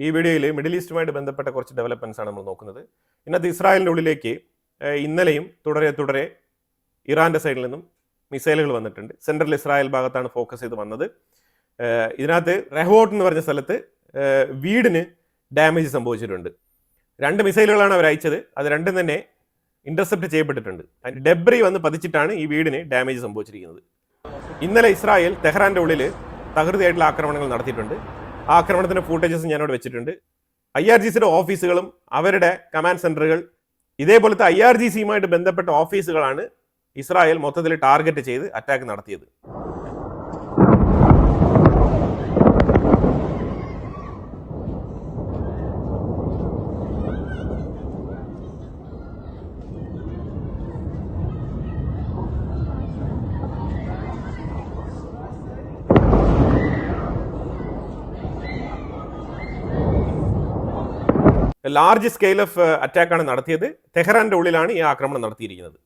ഈ വീഡിയോയിൽ മിഡിൽ ഈസ്റ്റുമായിട്ട് ബന്ധപ്പെട്ട കുറച്ച് ഡെവലപ്മെൻറ്റ്സ് ആണ് നമ്മൾ നോക്കുന്നത്. ഇന്നത്തെ ഇസ്രായേലിൻ്റെ ഉള്ളിലേക്ക് ഇന്നലെയും തുടരെ ഇറാൻ്റെ സൈഡിൽ നിന്നും മിസൈലുകൾ വന്നിട്ടുണ്ട്. സെൻട്രൽ ഇസ്രായേൽ ഭാഗത്താണ് ഫോക്കസ് ചെയ്ത് വന്നത്. ഇതിനകത്ത് റെഹോട്ട് എന്ന് പറഞ്ഞ സ്ഥലത്ത് വീടിന് ഡാമേജ് സംഭവിച്ചിട്ടുണ്ട്. 2 മിസൈലുകളാണ് അവർ അയച്ചത്. അത് രണ്ടും തന്നെ ഇന്റർസെപ്റ്റ് ചെയ്യപ്പെട്ടിട്ടുണ്ട്. ഡെബ്രി വന്ന് പതിച്ചിട്ടാണ് ഈ വീടിന് ഡാമേജ് സംഭവിച്ചിരിക്കുന്നത്. ഇന്നലെ ഇസ്രായേൽ തെഹ്റാൻ്റെ ഉള്ളിൽ തകൃതിയായിട്ടുള്ള ആക്രമണങ്ങൾ നടത്തിയിട്ടുണ്ട്. ആ ആക്രമണത്തിൻ്റെ ഫൂട്ടേജസ് ഞാനിവിടെ വെച്ചിട്ടുണ്ട്. IRGCയുടെ ഓഫീസുകളും അവരുടെ കമാൻഡ് സെൻറ്ററുകൾ, ഇതേപോലത്തെ IRGCയുമായിട്ട് ബന്ധപ്പെട്ട ഓഫീസുകളാണ് ഇസ്രായേൽ മൊത്തത്തിൽ ടാർഗറ്റ് ചെയ്ത് അറ്റാക്ക് നടത്തിയത്. ലാർജ് സ്കെയിൽ ഓഫ് അറ്റാക്കാണ് നടത്തിയത്. തെഹ്റാൻ്റെ ഉള്ളിലാണ് ഈ ആക്രമണം നടത്തിയിരിക്കുന്നത്.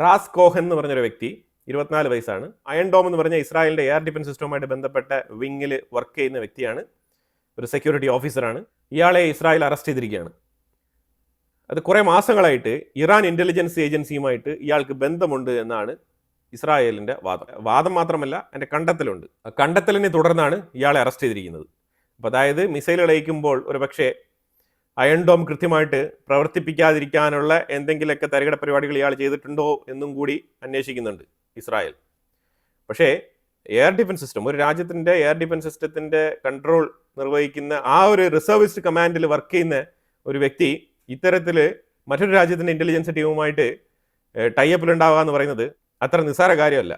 റാസ് കോഹൻ എന്ന് പറഞ്ഞൊരു വ്യക്തി, 24 വയസ്സാണ്. അയൺ ഡോം എന്ന് പറഞ്ഞ ഇസ്രായേലിൻ്റെ എയർ ഡിഫൻസ് സിസ്റ്റവുമായിട്ട് ബന്ധപ്പെട്ട വിങ്ങിൽ വർക്ക് ചെയ്യുന്ന വ്യക്തിയാണ്. ഒരു സെക്യൂരിറ്റി ഓഫീസറാണ്. ഇയാളെ ഇസ്രായേൽ അറസ്റ്റ് ചെയ്തിരിക്കുകയാണ്. അത് കുറേ മാസങ്ങളായിട്ട് ഇറാൻ ഇൻ്റലിജൻസ് ഏജൻസിയുമായിട്ട് ഇയാൾക്ക് ബന്ധമുണ്ട് എന്നാണ് ഇസ്രായേലിൻ്റെ വാദം മാത്രമല്ല, എൻ്റെ കണ്ടെത്തലുണ്ട്. കണ്ടെത്തലിനെ തുടർന്നാണ് ഇയാളെ അറസ്റ്റ് ചെയ്തിരിക്കുന്നത്. അപ്പോൾ അതായത് മിസൈലുകൾ അയക്കുമ്പോൾ ഒരു പക്ഷേ അയൺ ഡോം കൃത്യമായിട്ട് പ്രവർത്തിപ്പിക്കാതിരിക്കാനുള്ള എന്തെങ്കിലുമൊക്കെ തരികിട പരിപാടികൾ ഇയാൾ ചെയ്തിട്ടുണ്ടോ എന്നും കൂടി അന്വേഷിക്കുന്നുണ്ട് ഇസ്രായേൽ. പക്ഷേ എയർ ഡിഫൻസ് സിസ്റ്റം, ഒരു രാജ്യത്തിൻ്റെ എയർ ഡിഫൻസ് സിസ്റ്റത്തിൻ്റെ കൺട്രോൾ നിർവഹിക്കുന്ന ആ ഒരു റിസർവിസ്റ്റ് കമാൻഡിൽ വർക്ക് ചെയ്യുന്ന ഒരു വ്യക്തി ഇത്തരത്തിൽ മറ്റൊരു രാജ്യത്തിൻ്റെ ഇൻ്റലിജൻസ് ടീമുമായിട്ട് ടൈപ്പിലുണ്ടാവുക എന്ന് പറയുന്നത് അത്ര നിസ്സാര കാര്യമല്ല.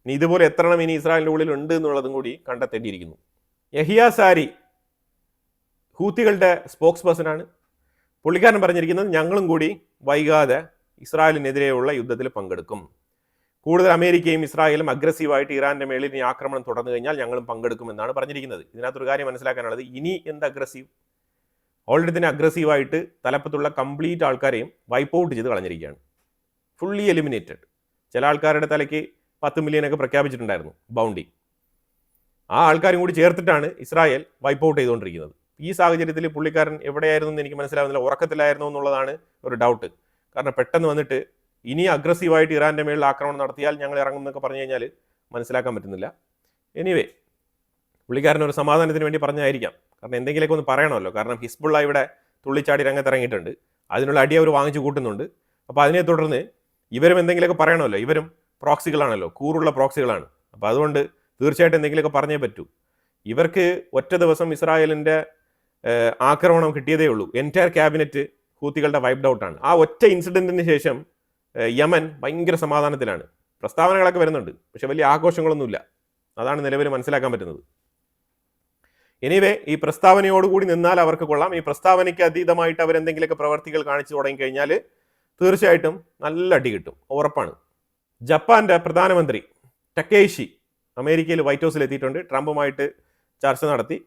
ഇനി ഇതുപോലെ എത്ര എണ്ണം ഇനി ഇസ്രായേലിൻ്റെ ഉള്ളിൽ ഉണ്ട് എന്നുള്ളതും കൂടി കണ്ടെത്തേണ്ടിയിരിക്കുന്നു. യഹിയ സാരി ഹൂത്തികളുടെ സ്പോക്സ് പേഴ്സണാണ്. പുള്ളിക്കാരൻ പറഞ്ഞിരിക്കുന്നത് ഞങ്ങളും കൂടി വൈകാതെ ഇസ്രായേലിനെതിരെയുള്ള യുദ്ധത്തിൽ പങ്കെടുക്കും. കൂടുതൽ അമേരിക്കയും ഇസ്രായേലും അഗ്രസീവായിട്ട് ഇറാൻ്റെ മേളിൽ ഇനി ആക്രമണം തുടർന്നു കഴിഞ്ഞാൽ ഞങ്ങളും പങ്കെടുക്കുമെന്നാണ് പറഞ്ഞിരിക്കുന്നത്. ഇതിനകത്തൊരു കാര്യം മനസ്സിലാക്കാനുള്ളത്, ഇനി എന്ത് അഗ്രസീവ്? ഓൾറെഡി തന്നെ അഗ്രസീവായിട്ട് തലപ്പത്തുള്ള കംപ്ലീറ്റ് ആൾക്കാരെയും വൈപ്പ് ഔട്ട് ചെയ്ത് കളഞ്ഞിരിക്കുകയാണ്. Fully eliminated. ചില ആൾക്കാരുടെ തലയ്ക്ക് 10 മില്യനൊക്കെ പ്രഖ്യാപിച്ചിട്ടുണ്ടായിരുന്നു ബൗണ്ടി. ആ ആൾക്കാരും കൂടി ചേർത്തിട്ടാണ് ഇസ്രായേൽ വൈപ്പ് ഔട്ട് ചെയ്തുകൊണ്ടിരിക്കുന്നത്. ഈ സാഹചര്യത്തിൽ പുള്ളിക്കാരൻ എവിടെയായിരുന്നു എന്ന് എനിക്ക് മനസ്സിലാവുന്നില്ല. ഉറക്കത്തിലായിരുന്നു എന്നുള്ളതാണ് ഒരു ഡൗട്ട്. കാരണം പെട്ടെന്ന് വന്നിട്ട് ഇനി അഗ്രസീവായിട്ട് ഇറാൻ്റെ മേളിൽ ആക്രമണം നടത്തിയാൽ ഞങ്ങൾ ഇറങ്ങും എന്നൊക്കെ പറഞ്ഞു കഴിഞ്ഞാൽ മനസ്സിലാക്കാൻ പറ്റുന്നില്ല. എനിവേ, പുള്ളിക്കാരൻ ഒരു സമാധാനത്തിന് വേണ്ടി പറഞ്ഞായിരിക്കാം. കാരണം എന്തെങ്കിലുമൊക്കെ ഒന്ന് പറയണമല്ലോ. കാരണം ഹിസ്ബുള്ള ഇവിടെ തുള്ളിച്ചാടി രംഗത്തിറങ്ങിയിട്ടുണ്ട്. അതിനുള്ള അടി അവർ വാങ്ങിച്ചു കൂട്ടുന്നുണ്ട്. അപ്പോൾ അതിനെ തുടർന്ന് ഇവരും എന്തെങ്കിലുമൊക്കെ പറയണമല്ലോ. ഇവരും പ്രോക്സികളാണല്ലോ, കൂറുള്ള പ്രോക്സികളാണ്. അപ്പോൾ അതുകൊണ്ട് തീർച്ചയായിട്ടും എന്തെങ്കിലുമൊക്കെ പറഞ്ഞേ പറ്റൂ. ഇവർക്ക് ഒറ്റ ദിവസം ഇസ്രായേലിൻ്റെ ആക്രമണം കിട്ടിയതേ ഉള്ളൂ. എൻറ്റയർ ക്യാബിനറ്റ് ഹൂത്തികളുടെ വൈപ്ഡ് ഔട്ടാണ്. ആ ഒറ്റ ഇൻസിഡൻറ്റിന് ശേഷം യമൻ ഭയങ്കര സമാധാനത്തിലാണ്. പ്രസ്താവനകളൊക്കെ വരുന്നുണ്ട്, പക്ഷെ വലിയ ആഘോഷങ്ങളൊന്നുമില്ല. അതാണ് നിലവിൽ മനസ്സിലാക്കാൻ പറ്റുന്നത്. എനിവേ, ഈ പ്രസ്താവനയോടുകൂടി നിന്നാൽ അവർക്ക് കൊള്ളാം. ഈ പ്രസ്താവനയ്ക്ക് അതീതമായിട്ട് അവരെന്തെങ്കിലുമൊക്കെ പ്രവർത്തികൾ കാണിച്ചു തുടങ്ങിക്കഴിഞ്ഞാൽ തീർച്ചയായിട്ടും നല്ല അടി കിട്ടും, ഉറപ്പാണ്. ജപ്പാൻ്റെ പ്രധാനമന്ത്രി ടക്കേഷി അമേരിക്കയിൽ വൈറ്റ് ഹൗസിൽ എത്തിയിട്ടുണ്ട്. ട്രംപുമായിട്ട് ചർച്ച നടത്തി.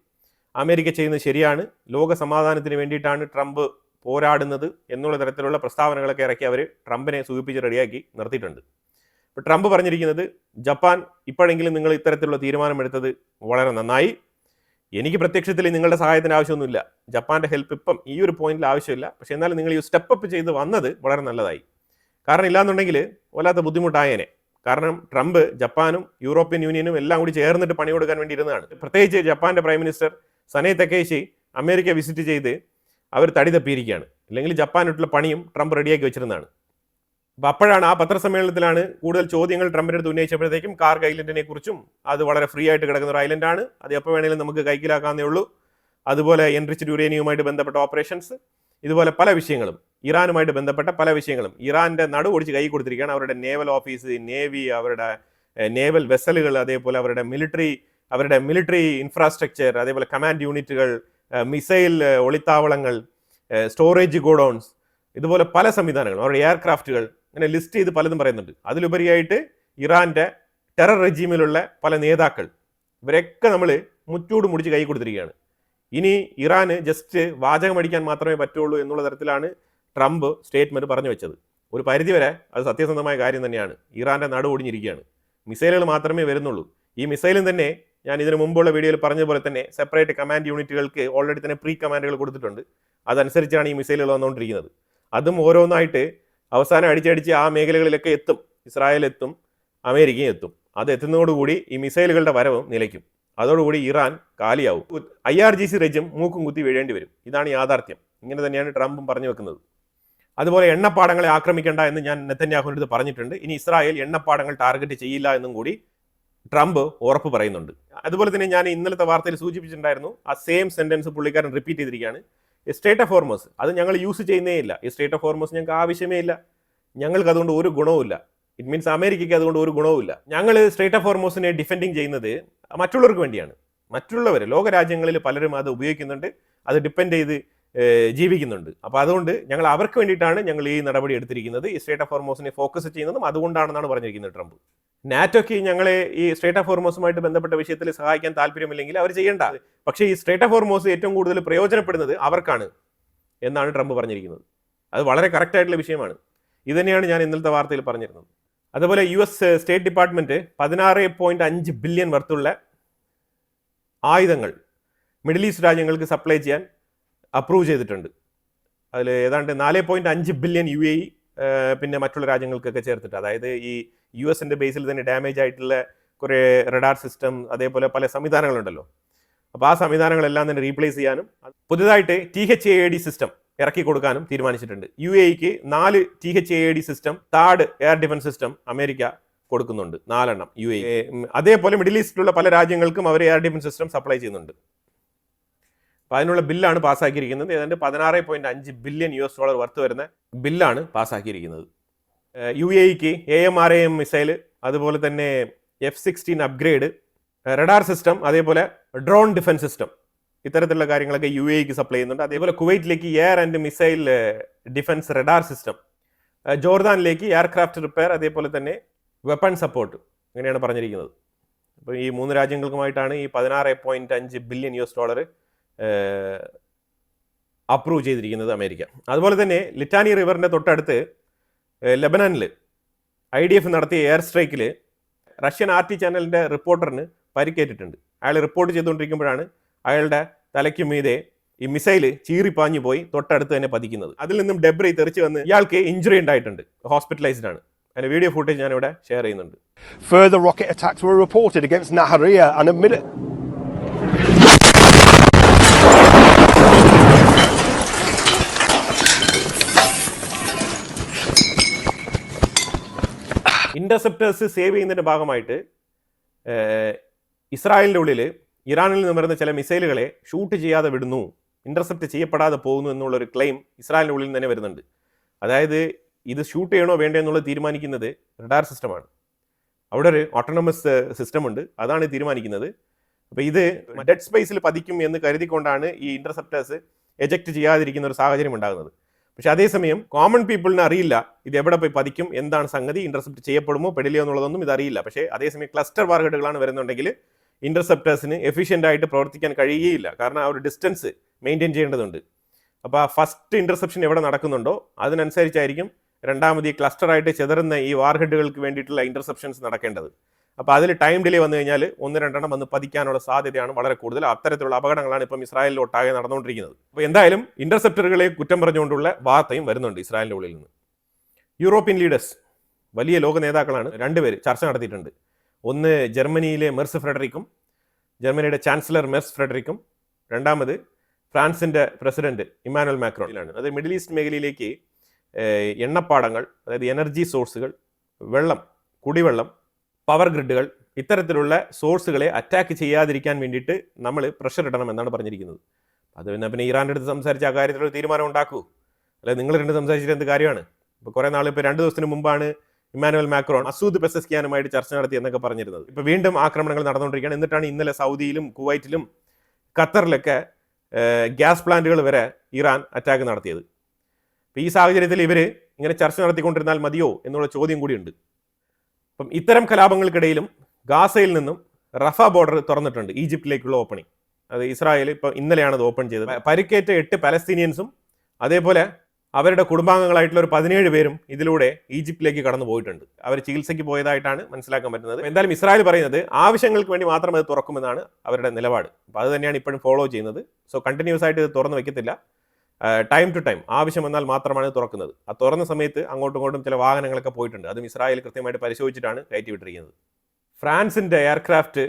അമേരിക്ക ചെയ്യുന്നത് ശരിയാണ്, ലോക സമാധാനത്തിന് വേണ്ടിയിട്ടാണ് ട്രംപ് പോരാടുന്നത് എന്നുള്ള തരത്തിലുള്ള പ്രസ്താവനകളൊക്കെ ഇറക്കി അവർ ട്രംപിനെ സൂചിപ്പിച്ച് റെഡിയാക്കി നിർത്തിയിട്ടുണ്ട്. ഇപ്പോൾ ട്രംപ് പറഞ്ഞിരിക്കുന്നത്, ജപ്പാൻ ഇപ്പോഴെങ്കിലും നിങ്ങൾ ഇത്തരത്തിലുള്ള തീരുമാനമെടുത്തത് വളരെ നന്നായി. എനിക്ക് പ്രത്യക്ഷത്തിൽ നിങ്ങളുടെ സഹായത്തിന് ആവശ്യമൊന്നുമില്ല. ജപ്പാൻ്റെ ഹെൽപ്പ് ഇപ്പം ഈ ഒരു പോയിന്റിൽ ആവശ്യമില്ല. പക്ഷേ എന്നാലും നിങ്ങൾ ഈ സ്റ്റെപ്പ് അപ്പ് ചെയ്ത് വന്നത് വളരെ നല്ലതായി. കാരണം ഇല്ലാന്നുണ്ടെങ്കിൽ വല്ലാത്ത ബുദ്ധിമുട്ടായേനെ. കാരണം ട്രംപ് ജപ്പാനും യൂറോപ്യൻ യൂണിയനും എല്ലാം കൂടി ചേർന്നിട്ട് പണി കൊടുക്കാൻ വേണ്ടി ഇരുന്നതാണ്. പ്രത്യേകിച്ച് ജപ്പാൻ്റെ prime minister Sanae Takeshi America visit ചെയ്ത് അവർ തടി തപ്പിയിരിക്കുകയാണ്. ഇല്ലെങ്കിൽ ജപ്പാനായിട്ടുള്ള പണിയും ട്രംപ് റെഡിയാക്കി വെച്ചിരുന്നതാണ്. അപ്പോൾ അപ്പോഴാണ്, ആ പത്രസമ്മേളനത്തിലാണ് കൂടുതൽ ചോദ്യങ്ങൾ ട്രംപിൻ്റെ അടുത്ത് ഉന്നയിച്ചപ്പോഴത്തേക്കും കാർഗ് ഐലൻഡിനെ കുറിച്ചും, അത് വളരെ ഫ്രീ ആയിട്ട് കിടക്കുന്ന ഒരു ഐലൻഡാണ്, അത് എപ്പോൾ വേണമെങ്കിലും നമുക്ക് കൈക്കലാക്കാവുന്നേ ഉള്ളൂ. അതുപോലെ എൻറിച്ച്ഡ് യുറേനിയവുമായിട്ട് ബന്ധപ്പെട്ട ഓപ്പറേഷൻസ്, ഇതുപോലെ പല വിഷയങ്ങളും, ഇറാനുമായിട്ട് ബന്ധപ്പെട്ട പല വിഷയങ്ങളും ഇറാൻ്റെ നടു ഒടിച്ച് കൈ കൊടുത്തിരിക്കുകയാണ്. അവരുടെ നേവൽ ഓഫീസ്, നേവി, അവരുടെ നേവൽ വെസലുകൾ, അതേപോലെ അവരുടെ മിലിറ്ററി ഇൻഫ്രാസ്ട്രക്ചർ, അതേപോലെ കമാൻഡ് യൂണിറ്റുകൾ, മിസൈൽ ഒളിത്താവളങ്ങൾ, സ്റ്റോറേജ് ഗോഡൗൺസ്, ഇതുപോലെ പല സംവിധാനങ്ങളും, അവരുടെ എയർക്രാഫ്റ്റുകൾ, അങ്ങനെ ലിസ്റ്റ് ചെയ്ത് പലതും പറയുന്നുണ്ട്. അതിലുപരിയായിട്ട് ഇറാൻ്റെ ടെറർ റെജീമിലുള്ള പല നേതാക്കൾ, ഇവരൊക്കെ നമ്മൾ മുറ്റൂട് മുടിച്ച് കൈ കൊടുത്തിരിക്കുകയാണ്. ഇനി ഇറാന് ജസ്റ്റ് വാചകമടിക്കാൻ മാത്രമേ പറ്റുള്ളൂ എന്നുള്ള തരത്തിലാണ് ട്രംപ് സ്റ്റേറ്റ്മെൻറ്റ് പറഞ്ഞു വെച്ചത്. ഒരു പരിധിവരെ അത് സത്യസന്ധമായ കാര്യം തന്നെയാണ്. ഇറാൻ്റെ നടു ഒടിഞ്ഞിരിക്കുകയാണ്. മിസൈലുകൾ മാത്രമേ വരുന്നുള്ളൂ. ഈ മിസൈലും തന്നെ ഞാൻ ഇതിന് മുമ്പുള്ള വീഡിയോയിൽ പറഞ്ഞതുപോലെ തന്നെ സെപ്പറേറ്റ് കമാൻഡ് യൂണിറ്റുകൾക്ക് ഓൾറെഡി തന്നെ പ്രീ കമാൻഡുകൾ കൊടുത്തിട്ടുണ്ട്. അതനുസരിച്ചാണ് ഈ മിസൈലുകൾ വന്നുകൊണ്ടിരിക്കുന്നത്. അതും ഓരോന്നായിട്ട് അവസാനം അടിച്ചടിച്ച് ആ മേഖലകളിലൊക്കെ എത്തും. ഇസ്രായേൽ എത്തും, അമേരിക്കയും എത്തും. അത് എത്തുന്നതോടുകൂടി ഈ മിസൈലുകളുടെ വരവും നിലയ്ക്കും. അതോടുകൂടി ഇറാൻ കാലിയാവും. IRGC റെജിം മൂക്കും കുത്തി വീഴേണ്ടി വരും. ഇതാണ് യാഥാർത്ഥ്യം. ഇങ്ങനെ തന്നെയാണ് ട്രംപും പറഞ്ഞു വെക്കുന്നത്. അതുപോലെ എണ്ണപ്പാടങ്ങളെ ആക്രമിക്കേണ്ട എന്ന് ഞാൻ നെതന്യാഹുവിൻ്റെ അടുത്ത് പറഞ്ഞിട്ടുണ്ട്. ഇനി ഇസ്രായേൽ എണ്ണപ്പാടങ്ങൾ ടാർഗറ്റ് ചെയ്യില്ല എന്നും കൂടി ട്രംപ് ഉറപ്പ് പറയുന്നുണ്ട്. അതുപോലെ തന്നെ ഞാൻ ഇന്നലത്തെ വാർത്തയിൽ സൂചിപ്പിച്ചിട്ടുണ്ടായിരുന്നു, ആ സെയിം സെന്റൻസ് പുള്ളിക്കാരൻ റിപ്പീറ്റ് ചെയ്തിരിക്കുകയാണ്. സ്ട്രേറ്റ് ഓഫ് ഹോർമസ് അത് ഞങ്ങൾ യൂസ് ചെയ്യുന്നേ ഇല്ല. ഈ സ്ട്രേറ്റ് ഓഫ് ഹോർമസ് ഞങ്ങൾക്ക് ആവശ്യമേ ഇല്ല, ഞങ്ങൾക്ക് അതുകൊണ്ട് ഒരു ഗുണവുമില്ല. ഇറ്റ് മീൻസ് അമേരിക്കയ്ക്ക് അതുകൊണ്ട് ഒരു ഗുണവുമില്ല. ഞങ്ങൾ സ്ട്രേറ്റ് ഓഫ് ഹോർമസിനെ ഡിഫെൻഡിങ് ചെയ്യുന്നത് മറ്റുള്ളവർക്ക് വേണ്ടിയാണ്. മറ്റുള്ളവർ ലോകരാജ്യങ്ങളിൽ പലരും അത് ഉപയോഗിക്കുന്നുണ്ട്, അത് ഡിപ്പെൻഡ് ചെയ്ത് ജീവിക്കുന്നുണ്ട്. അപ്പോൾ അതുകൊണ്ട് ഞങ്ങൾ അവർക്ക് വേണ്ടിയിട്ടാണ് ഞങ്ങൾ ഈ നടപടി എടുത്തിരിക്കുന്നത്. ഈ സ്ട്രേറ്റ് ഓഫ് ഹോർമസിനെ ഫോക്കസ് ചെയ്യുന്നതും അതുകൊണ്ടാണെന്നാണ് പറഞ്ഞിരിക്കുന്നത് ട്രംപ്. നാറ്റോയ്ക്ക് ഞങ്ങളെ ഈ സ്ട്രേറ്റ് ഓഫ് ഹോർമോസുമായിട്ട് ബന്ധപ്പെട്ട വിഷയത്തിൽ സഹായിക്കാൻ താല്പര്യമില്ലെങ്കിൽ അവർ ചെയ്യേണ്ട. പക്ഷേ ഈ സ്ട്രേറ്റ് ഓഫ് ഹോർമോസ് ഏറ്റവും കൂടുതൽ പ്രയോജനപ്പെടുന്നത് അവർക്കാണ് എന്നാണ് ട്രംപ് പറഞ്ഞിരിക്കുന്നത്. അത് വളരെ കറക്റ്റ് ആയിട്ടുള്ള വിഷയമാണ്. ഇതുതന്നെയാണ് ഞാൻ ഇന്നലത്തെ വാർത്തയിൽ പറഞ്ഞിരുന്നത്. അതുപോലെ US സ്റ്റേറ്റ് ഡിപ്പാർട്ട്മെന്റ് 16.5 ബില്യൺ വർത്തുള്ള ആയുധങ്ങൾ മിഡിൽ ഈസ്റ്റ് രാജ്യങ്ങൾക്ക് സപ്ലൈ ചെയ്യാൻ അപ്രൂവ് ചെയ്തിട്ടുണ്ട്. അതിൽ ഏതാണ്ട് 4.5 ബില്യൺ UAE പിന്നെ മറ്റുള്ള രാജ്യങ്ങൾക്കൊക്കെ ചേർത്തിട്ട്, അതായത് ഈ US ബേസിൽ തന്നെ ഡാമേജ് ആയിട്ടുള്ള കുറേ റഡാർ സിസ്റ്റം, അതേപോലെ പല സംവിധാനങ്ങളുണ്ടല്ലോ. അപ്പോൾ ആ സംവിധാനങ്ങളെല്ലാം തന്നെ റീപ്ലേസ് ചെയ്യാനും പുതുതായിട്ട് THAAD സിസ്റ്റം ഇറക്കി കൊടുക്കാനും തീരുമാനിച്ചിട്ടുണ്ട്. UAEക്ക് 4 THAAD സിസ്റ്റം, താഡ് എയർ ഡിഫൻസ് സിസ്റ്റം അമേരിക്ക കൊടുക്കുന്നുണ്ട്, 4 എണ്ണം UAE. അതേപോലെ മിഡിൽ ഈസ്റ്റിലുള്ള പല രാജ്യങ്ങൾക്കും അവർ എയർ ഡിഫൻസ് സിസ്റ്റം സപ്ലൈ ചെയ്യുന്നുണ്ട്. അപ്പോൾ അതിനുള്ള ബില്ലാണ് പാസ്സാക്കിയിരിക്കുന്നത്. ഏതാണ്ട് $16.5 ബില്യൺ വർത്ത് വരുന്ന ബില്ലാണ് പാസ്സാക്കിയിരിക്കുന്നത്. UAEക്ക് AMRAM മിസൈൽ, അതുപോലെ തന്നെ F-16 അപ്ഗ്രേഡ്, റഡാർ സിസ്റ്റം, അതേപോലെ ഡ്രോൺ ഡിഫൻസ് സിസ്റ്റം, ഇത്തരത്തിലുള്ള കാര്യങ്ങളൊക്കെ UAEക്ക് സപ്ലൈ ചെയ്യുന്നുണ്ട്. അതേപോലെ കുവൈറ്റിലേക്ക് air and missile defence radar system, ജോർദാനിലേക്ക് എയർക്രാഫ്റ്റ് റിപ്പയർ, അതേപോലെ തന്നെ വെപ്പൺ സപ്പോർട്ട്, ഇങ്ങനെയാണ് പറഞ്ഞിരിക്കുന്നത്. അപ്പോൾ ഈ 3 രാജ്യങ്ങൾക്കുമായിട്ടാണ് ഈ $16.5 ബില്യൺ അപ്രൂവ് ചെയ്തിരിക്കുന്നത് അമേരിക്ക. അതുപോലെ തന്നെ ലിറ്റാനി റിവറിൻ്റെ തൊട്ടടുത്ത് ലെബനനിൽ IDF നടത്തിയ എയർ സ്ട്രൈക്കിൽ റഷ്യൻ RT ചാനലിൻ്റെ റിപ്പോർട്ടറിന് പരിക്കേറ്റിട്ടുണ്ട്. അയാൾ റിപ്പോർട്ട് ചെയ്തുകൊണ്ടിരിക്കുമ്പോഴാണ് അയാളുടെ തലയ്ക്ക് മീതെ ഈ മിസൈല് ചീറിപ്പാഞ്ഞു പോയി തൊട്ടടുത്ത് തന്നെ പതിക്കുന്നത്. അതിൽ നിന്നും ഡെബ്രി തെറിച്ച് വന്ന് ഇയാൾക്ക് ഇഞ്ചുറി ഉണ്ടായിട്ടുണ്ട്, ഹോസ്പിറ്റലൈസ്ഡ് ആണ്. അതിന്റെ വീഡിയോ ഫുട്ടേജ് ഞാൻ ഇവിടെ ഷെയർ ചെയ്യുന്നുണ്ട്. Further rocket attacks were reported against Nahariya and a interceptors save ചെയ്യുന്നതിൻ്റെ ഭാഗമായിട്ട് ഇസ്രായേലിൻ്റെ ഉള്ളിൽ ഇറാനിൽ നിന്ന് വരുന്ന ചില മിസൈലുകളെ ഷൂട്ട് ചെയ്യാതെ വിടുന്നു, ഇന്റർസെപ്റ്റ് ചെയ്യപ്പെടാതെ പോകുന്നു എന്നുള്ളൊരു ക്ലെയിം ഇസ്രായേലിൻ്റെ ഉള്ളിൽ തന്നെ വരുന്നുണ്ട്. അതായത് ഇത് ഷൂട്ട് ചെയ്യണോ വേണ്ടോ എന്നുള്ളത് തീരുമാനിക്കുന്നത് റഡാർ സിസ്റ്റമാണ്. അവിടെ ഒരു ഓട്ടോണമസ് സിസ്റ്റം ഉണ്ട്, അതാണ് തീരുമാനിക്കുന്നത്. അപ്പോൾ ഇത് ഡെഡ് സ്പേസിൽ പതിക്കും എന്ന് കരുതിക്കൊണ്ടാണ് ഈ ഇന്റർസെപ്റ്റേഴ്സ് എജക്റ്റ് ചെയ്യാതിരിക്കുന്ന ഒരു സാഹചര്യം ഉണ്ടാകുന്നത്. പക്ഷേ അതേസമയം കോമൺ പീപ്പിളിന് അറിയില്ല ഇത് എവിടെ പോയി പതിക്കും, എന്താണ് സംഗതി, ഇന്റർസെപ്റ്റ് ചെയ്യപ്പെടുമോ പെടില്ലയോ എന്നുള്ളതൊന്നും ഇതറിയില്ല. പക്ഷേ അതേസമയം ക്ലസ്റ്റർ വാർഹെഡുകളാണ് വരുന്നുണ്ടെങ്കിൽ ഇന്റർസെപ്റ്റേഴ്സിന് എഫിഷ്യൻ്റ് ആയിട്ട് പ്രവർത്തിക്കാൻ കഴിയുകയില്ല. കാരണം ആ ഒരു ഡിസ്റ്റൻസ് മെയിൻറ്റെയിൻ ചെയ്യേണ്ടതുണ്ട്. അപ്പോൾ ആ ഫസ്റ്റ് ഇന്റർസെപ്ഷൻ എവിടെ നടക്കുന്നുണ്ടോ അതിനനുസരിച്ചായിരിക്കും രണ്ടാമത് ഈ ക്ലസ്റ്ററായിട്ട് ചെതറുന്ന ഈ വാർഹെഡുകൾക്ക് വേണ്ടിയിട്ടുള്ള ഇന്റർസെപ്ഷൻസ് നടക്കേണ്ടത്. അപ്പോൾ അതിൽ ടൈം ഡിലേ വന്നു കഴിഞ്ഞാൽ 1-2 എണ്ണം വന്ന് പതിക്കാനുള്ള സാധ്യതയാണ് വളരെ കൂടുതൽ. അത്തരത്തിലുള്ള അപകടങ്ങളാണ് ഇപ്പം ഇസ്രായേലിൽ ഒട്ടാകെ നടന്നുകൊണ്ടിരിക്കുന്നത്. അപ്പോൾ എന്തായാലും ഇന്റർസെപ്റ്ററുകളെ കുറ്റം പറഞ്ഞുകൊണ്ടുള്ള വാർത്തയും വരുന്നുണ്ട് ഇസ്രായേലിൻ്റെ ഉള്ളിൽ നിന്ന്. യൂറോപ്യൻ ലീഡേഴ്സ്, വലിയ ലോക നേതാക്കളാണ്, 2 പേര് ചർച്ച നടത്തിയിട്ടുണ്ട്. ഒന്ന് ജർമ്മനിയിലെ മെർസ് ഫ്രെഡറിക്കും, ജർമ്മനിയുടെ ചാൻസലർ മെർസ് ഫ്രെഡറിക്കും. രണ്ടാമത് ഫ്രാൻസിൻ്റെ പ്രസിഡന്റ് ഇമ്മാനുവൽ മാക്രോണിലാണ്. അത് മിഡിൽ ഈസ്റ്റ് മേഖലയിലേക്ക് എണ്ണപ്പാടങ്ങൾ, അതായത് എനർജി സോഴ്സുകൾ, വെള്ളം, കുടിവെള്ളം, പവർ ഗ്രിഡുകൾ, ഇത്തരത്തിലുള്ള സോഴ്സുകളെ അറ്റാക്ക് ചെയ്യാതിരിക്കാൻ വേണ്ടിയിട്ട് നമ്മൾ പ്രഷർ ഇടണം എന്നാണ് പറഞ്ഞിരിക്കുന്നത്. അത് പിന്നെ ഇറാൻ്റെ അടുത്ത് സംസാരിച്ച് ആ കാര്യത്തിലൊരു തീരുമാനം ഉണ്ടാക്കൂ, അല്ലെ നിങ്ങൾ 2 സംസാരിച്ചിട്ട് എന്ത് കാര്യമാണ്? ഇപ്പോൾ കുറേ നാൾ, ഇപ്പോൾ 2 ദിവസത്തിന് മുമ്പാണ് ഇമ്മാനുവൽ മാക്രോൺ മസൂദ് പെസസ്കിയാനുമായിട്ട് ചർച്ച നടത്തി എന്നൊക്കെ പറഞ്ഞിരുന്നത്. ഇപ്പോൾ വീണ്ടും ആക്രമണങ്ങൾ നടന്നുകൊണ്ടിരിക്കുകയാണ്. എന്നിട്ടാണ് ഇന്നലെ സൗദിയിലും കുവൈറ്റിലും ഖത്തറിലൊക്കെ ഗ്യാസ് പ്ലാന്റുകൾ വരെ ഇറാൻ അറ്റാക്ക് നടത്തിയത്. അപ്പോൾ ഈ സാഹചര്യത്തിൽ ഇവർ ഇങ്ങനെ ചർച്ച നടത്തിക്കൊണ്ടിരുന്നാൽ മതിയോ എന്നുള്ള ചോദ്യം കൂടിയുണ്ട്. അപ്പം ഇത്തരം കലാപങ്ങൾക്കിടയിലും ഗാസയിൽ നിന്നും റഫ ബോർഡർ തുറന്നിട്ടുണ്ട്, ഈജിപ്തിലേക്കുള്ള ഓപ്പണിംഗ്. അത് ഇസ്രായേൽ ഇപ്പോൾ ഇന്നലെയാണ് അത് ഓപ്പൺ ചെയ്തത്. പരിക്കേറ്റ 8 പലസ്തീനിയൻസും അതേപോലെ അവരുടെ കുടുംബാംഗങ്ങളായിട്ടുള്ള ഒരു 17 പേരും ഇതിലൂടെ ഈജിപ്തിലേക്ക് കടന്നു പോയിട്ടുണ്ട്. അവർ ചികിത്സയ്ക്ക് പോയതായിട്ടാണ് മനസ്സിലാക്കാൻ പറ്റുന്നത്. എന്തായാലും ഇസ്രായേൽ പറയുന്നത് ആവശ്യങ്ങൾക്ക് വേണ്ടി മാത്രം അത് തുറക്കുമെന്നാണ് അവരുടെ നിലപാട്. അപ്പോൾ അത് തന്നെയാണ് ഇപ്പോഴും ഫോളോ ചെയ്യുന്നത്. സോ കണ്ടിന്യൂസ് ആയിട്ട് ഇത് തുറന്ന് വെക്കത്തില്ല. ടൈം ടു ടൈം ആവശ്യം വന്നാൽ മാത്രമാണ് ഇത് തുറക്കുന്നത്. ആ തുറന്ന സമയത്ത് അങ്ങോട്ടും ഇങ്ങോട്ടും ചില വാഹനങ്ങളൊക്കെ പോയിട്ടുണ്ട്. അതും ഇസ്രായേൽ കൃത്യമായിട്ട് പരിശോധിച്ചിട്ടാണ് കയറ്റിവിട്ടിരിക്കുന്നത്. ഫ്രാൻസിൻ്റെ എയർക്രാഫ്റ്റ്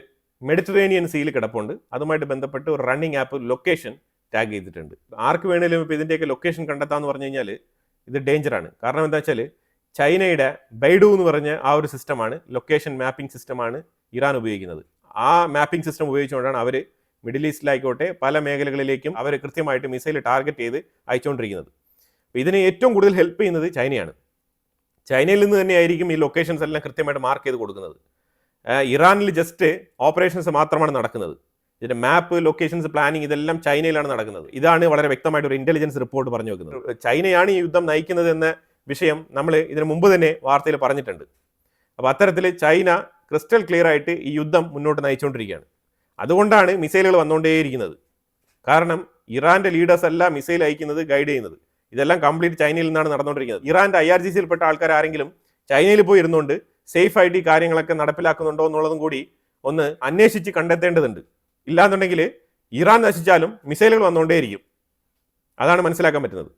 മെഡിറ്ററേനിയൻ സീയിൽ കിടപ്പുണ്ട്. അതുമായിട്ട് ബന്ധപ്പെട്ട് ഒരു റണ്ണിങ് ആപ്പ് ലൊക്കേഷൻ ടാഗ് ചെയ്തിട്ടുണ്ട്. ആർക്ക് വേണേലും ഇപ്പോൾ ഇതിൻ്റെയൊക്കെ ലൊക്കേഷൻ കണ്ടെത്താമെന്ന് പറഞ്ഞു കഴിഞ്ഞാൽ ഇത് ഡേഞ്ചറാണ്. കാരണം എന്താ വെച്ചാൽ ചൈനയുടെ ബൈഡു എന്ന് പറഞ്ഞ ആ ഒരു സിസ്റ്റമാണ്, ലൊക്കേഷൻ മാപ്പിംഗ് സിസ്റ്റമാണ് ഇറാൻ ഉപയോഗിക്കുന്നത്. ആ മാപ്പിംഗ് സിസ്റ്റം ഉപയോഗിച്ചുകൊണ്ടാണ് അവർ മിഡിൽ ഈസ്റ്റിലായിക്കോട്ടെ പല മേഖലകളിലേക്കും അവർ കൃത്യമായിട്ട് മിസൈൽ ടാർഗറ്റ് ചെയ്ത് അയച്ചുകൊണ്ടിരിക്കുന്നത്. അപ്പോൾ ഇതിനെ ഏറ്റവും കൂടുതൽ ഹെൽപ്പ് ചെയ്യുന്നത് ചൈനയാണ്. ചൈനയിൽ നിന്ന് തന്നെയായിരിക്കും ഈ ലൊക്കേഷൻസ് എല്ലാം കൃത്യമായിട്ട് മാർക്ക് ചെയ്ത് കൊടുക്കുന്നത്. ഇറാനിൽ ജസ്റ്റ് ഓപ്പറേഷൻസ് മാത്രമാണ് നടക്കുന്നത്. ഇതിൻ്റെ മാപ്പ്, ലൊക്കേഷൻസ്, പ്ലാനിങ് ഇതെല്ലാം ചൈനയിലാണ് നടക്കുന്നത്. ഇതാണ് വളരെ വ്യക്തമായിട്ട് ഒരു ഇന്റലിജൻസ് റിപ്പോർട്ട് പറഞ്ഞു വെക്കുന്നത്. ചൈനയാണ് ഈ യുദ്ധം നയിക്കുന്നത് എന്ന വിഷയം നമ്മൾ ഇതിനു മുമ്പ് തന്നെ വാർത്തയിൽ പറഞ്ഞിട്ടുണ്ട്. അപ്പോൾ അത്തരത്തിൽ ചൈന ക്രിസ്റ്റൽ ക്ലിയർ ആയിട്ട് ഈ യുദ്ധം മുന്നോട്ട് നയിച്ചുകൊണ്ടിരിക്കുകയാണ്. അതുകൊണ്ടാണ് മിസൈലുകൾ വന്നുകൊണ്ടേയിരിക്കുന്നത്. കാരണം ഇറാന്റെ ലീഡേഴ്സ് അല്ല മിസൈൽ അയക്കുന്നത്, ഗൈഡ് ചെയ്യുന്നത്. ഇതെല്ലാം കംപ്ലീറ്റ് ചൈനയിൽ നിന്നാണ് നടന്നുകൊണ്ടിരിക്കുന്നത്. ഇറാന്റെ IRGCയിൽപ്പെട്ട ആൾക്കാർ ആരെങ്കിലും ചൈനയിൽ പോയി ഇരുന്നുകൊണ്ട് സേഫ് ആയിട്ട് ഈ കാര്യങ്ങളൊക്കെ നടപ്പിലാക്കുന്നുണ്ടോ എന്നുള്ളതും കൂടി ഒന്ന് അന്വേഷിച്ച് കണ്ടെത്തേണ്ടതുണ്ട്. ഇല്ലാന്നുണ്ടെങ്കിൽ ഇറാൻ നശിച്ചാലും മിസൈലുകൾ വന്നുകൊണ്ടേയിരിക്കും. അതാണ് മനസ്സിലാക്കാൻ പറ്റുന്നത്.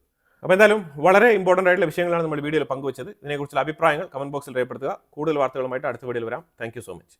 അപ്പോൾ എന്തായാലും വളരെ ഇമ്പോർട്ടൻ്റ് ആയിട്ടുള്ള വിഷയങ്ങളാണ് നമ്മൾ വീഡിയോയിൽ പങ്കുവച്ചത്. ഇതിനെക്കുറിച്ചുള്ള അഭിപ്രായങ്ങൾ കമന്റ് ബോക്സിൽ രേഖപ്പെടുത്തുക. കൂടുതൽ വാർത്തകളുമായിട്ട് അടുത്ത വീഡിയോയിൽ വരാം. Thank you so much.